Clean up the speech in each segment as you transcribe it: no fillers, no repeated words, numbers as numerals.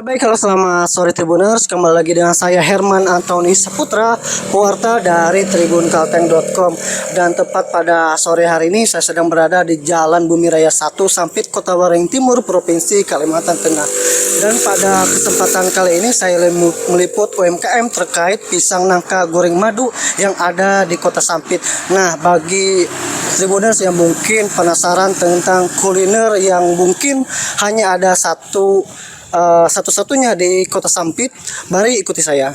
Baik, halo selamat sore Tribuners, kembali lagi dengan saya Herman Antoni Saputra, pewarta dari tribunkalteng.com. Dan tepat pada sore hari ini saya sedang berada di Jalan Bumi Raya 1 Sampit, Kota Waringin Timur, Provinsi Kalimantan Tengah. Dan pada kesempatan kali ini saya meliput UMKM terkait pisang nangka goreng madu yang ada di Kota Sampit. Nah, bagi Tribuners yang mungkin penasaran tentang kuliner yang mungkin hanya ada satu-satunya di Kota Sampit, mari ikuti saya.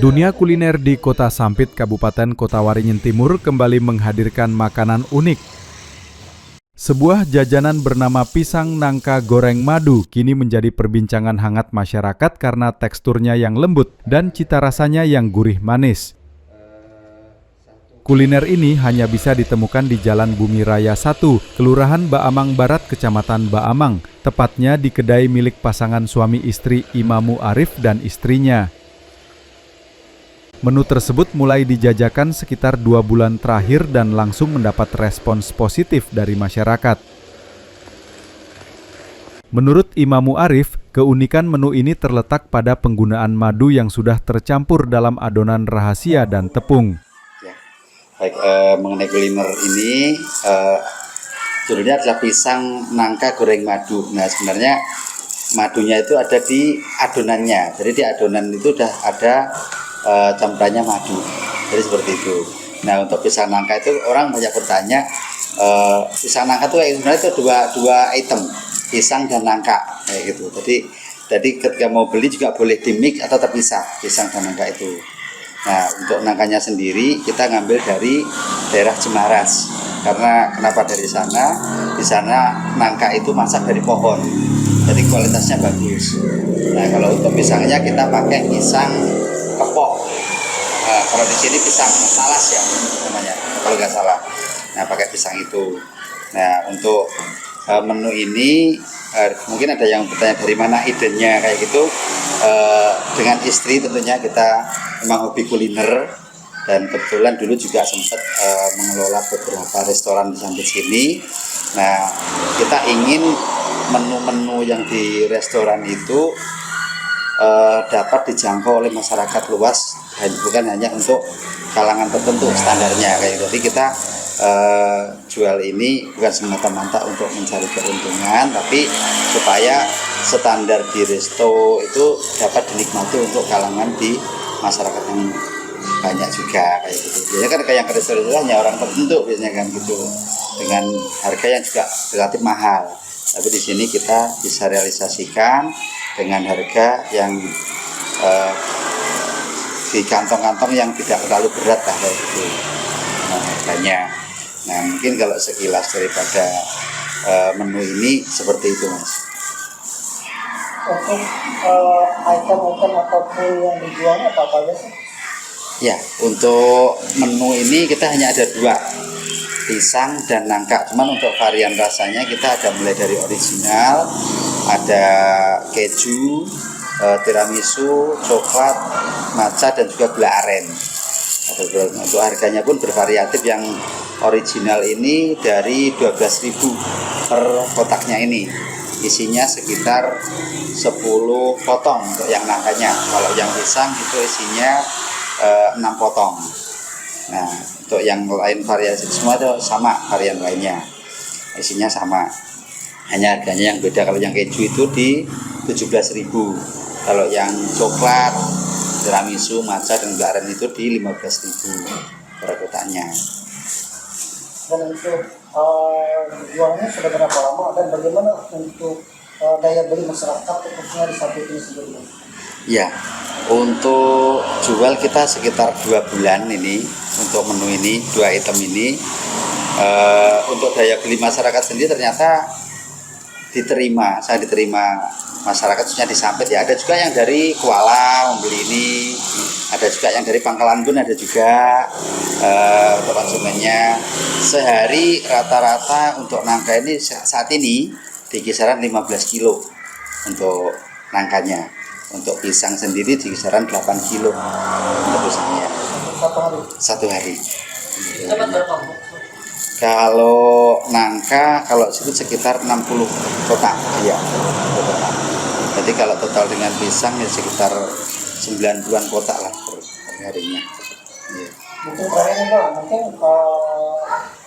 Dunia kuliner di Kota Sampit, Kabupaten Kota Waringin Timur kembali menghadirkan makanan unik. Sebuah jajanan bernama pisang nangka goreng madu kini menjadi perbincangan hangat masyarakat karena teksturnya yang lembut dan cita rasanya yang gurih manis. Kuliner ini hanya bisa ditemukan di Jalan Bumi Raya 1, Kelurahan Baamang Barat, Kecamatan Baamang, tepatnya di kedai milik pasangan suami istri Imamu Arif dan istrinya. Menu tersebut mulai dijajakan sekitar 2 bulan terakhir dan langsung mendapat respons positif dari masyarakat. Menurut Imamu Arif, keunikan menu ini terletak pada penggunaan madu yang sudah tercampur dalam adonan rahasia dan tepung. Baik, mengenai kuliner ini, judulnya adalah pisang nangka goreng madu. Nah, sebenarnya madunya itu ada di adonannya. Jadi di adonan itu udah ada campurannya madu. Jadi seperti itu. Nah, untuk pisang nangka itu orang banyak bertanya, pisang nangka itu sebenarnya itu dua item, pisang dan nangka kayak gitu. Jadi ketika mau beli juga boleh di-mix atau terpisah pisang dan nangka itu. Nah, untuk nangkanya sendiri kita ngambil dari daerah Jemaras. Karena kenapa dari sana? Di sana nangka itu masak dari pohon. Jadi kualitasnya bagus. Nah, kalau untuk pisangnya kita pakai pisang kepok. Nah, kalau di sini pisang talas ya namanya, kalau nggak salah. Nah, pakai pisang itu. Nah, untuk menu ini mungkin ada yang bertanya dari mana idenya kayak gitu. Dengan istri tentunya kita memang hobi kuliner dan kebetulan dulu juga sempat mengelola beberapa restoran di Sampit sini. Nah, kita ingin menu-menu yang di restoran itu dapat dijangkau oleh masyarakat luas dan bukan hanya untuk kalangan tertentu standarnya kayak gitu. Jadi kita jual ini bukan semata-mata untuk mencari keuntungan, tapi supaya standar di resto itu dapat dinikmati untuk kalangan di masyarakat yang banyak juga kayak gitu. Biasanya kan kayak yang ke resto itu hanya orang tertentu biasanya kan gitu, dengan harga yang juga relatif mahal. Tapi di sini kita bisa realisasikan dengan harga yang di kantong-kantong yang tidak terlalu berat lah kayak gitu harganya. Nah, mungkin kalau sekilas daripada menu ini seperti itu, Mas. Untuk item-item ataupun yang dijualnya apa aja sih? Ya, untuk menu ini kita hanya ada 2, pisang dan nangka. Cuman untuk varian rasanya kita ada mulai dari original, ada keju, tiramisu, coklat, matcha dan juga gula aren. Untuk harganya pun bervariatif. Yang original ini dari 12.000 per kotaknya ini. Isinya sekitar 10 potong untuk yang nangkanya. Kalau yang pisang itu isinya 6 potong. Nah, untuk yang lain variasi semua itu sama, varian lainnya isinya sama, hanya harganya yang beda. Kalau yang keju itu di 17.000, kalau yang coklat, tiramisu, matcha dan gula aren itu di 15.000 per kotaknya. Dan untuk jualnya sudah berapa lama dan bagaimana untuk daya beli masyarakat khususnya di Sampit ini sendiri? Ya, untuk jual kita sekitar 2 bulan ini untuk menu ini, 2 item ini. Untuk daya beli masyarakat sendiri ternyata saya diterima masyarakat khususnya di Sampit ya. Ada juga yang dari Kuala membeli ini, ada juga yang dari Pangkalan pun ada juga untuk konsumennya. Sehari rata-rata untuk nangka ini saat ini di kisaran 15 kilo untuk nangkanya. Untuk pisang sendiri di kisaran 8 kilo untuk pisangnya. Satu hari. Dapat berapa? Kalau nangka, kalau situ sekitar 60 kotak, ya. Berarti kalau total dengan pisang ya sekitar 90-an kotak lah per harinya. Iya. Mungkin terakhir nih Pak, mungkin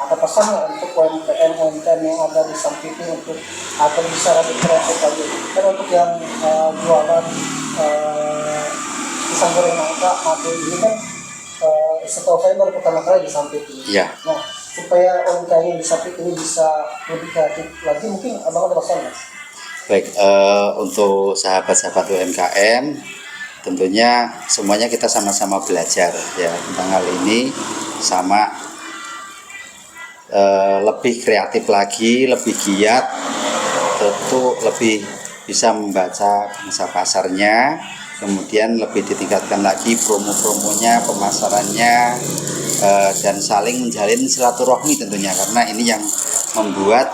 ada pesan nggak untuk UMKM yang ada di Sampit ini untuk agar bisa lebih kreatif lagi? Kan untuk yang jualan pisang goreng nangka madu ini kan setahu saya baru pertama kali di Sampit ini. Iya. Nah, supaya UMKM di Sampit ini bisa lebih kreatif lagi, mungkin abang ada pesan nggak? Baik, untuk sahabat-sahabat UMKM, tentunya semuanya kita sama-sama belajar ya tentang hal ini, sama lebih kreatif lagi, lebih giat, tentu lebih bisa membaca bangsa pasarnya, kemudian lebih ditingkatkan lagi promo-promonya, pemasarannya, dan saling menjalin silaturahmi tentunya, karena ini yang membuat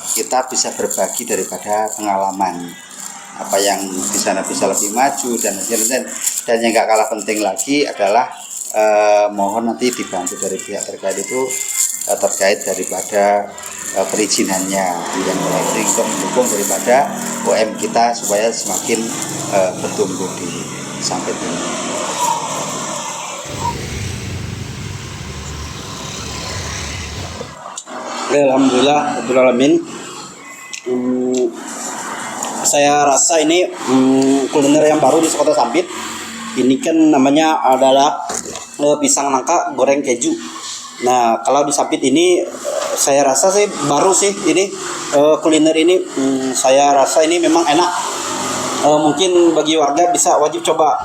kita bisa berbagi daripada pengalaman apa yang di sana bisa lebih maju dan yang nggak kalah penting lagi adalah mohon nanti dibantu dari pihak terkait itu terkait daripada perizinannya yang penting untuk mendukung daripada UM kita supaya semakin bertumbuh di Sampit ini. Alhamdulillah, alamin. Saya rasa ini kuliner yang baru di Kota Sampit. Ini kan namanya adalah pisang nangka goreng keju. Nah, kalau di Sampit ini saya rasa sih baru sih ini kuliner ini. Saya rasa ini memang enak. Mungkin bagi warga bisa wajib coba.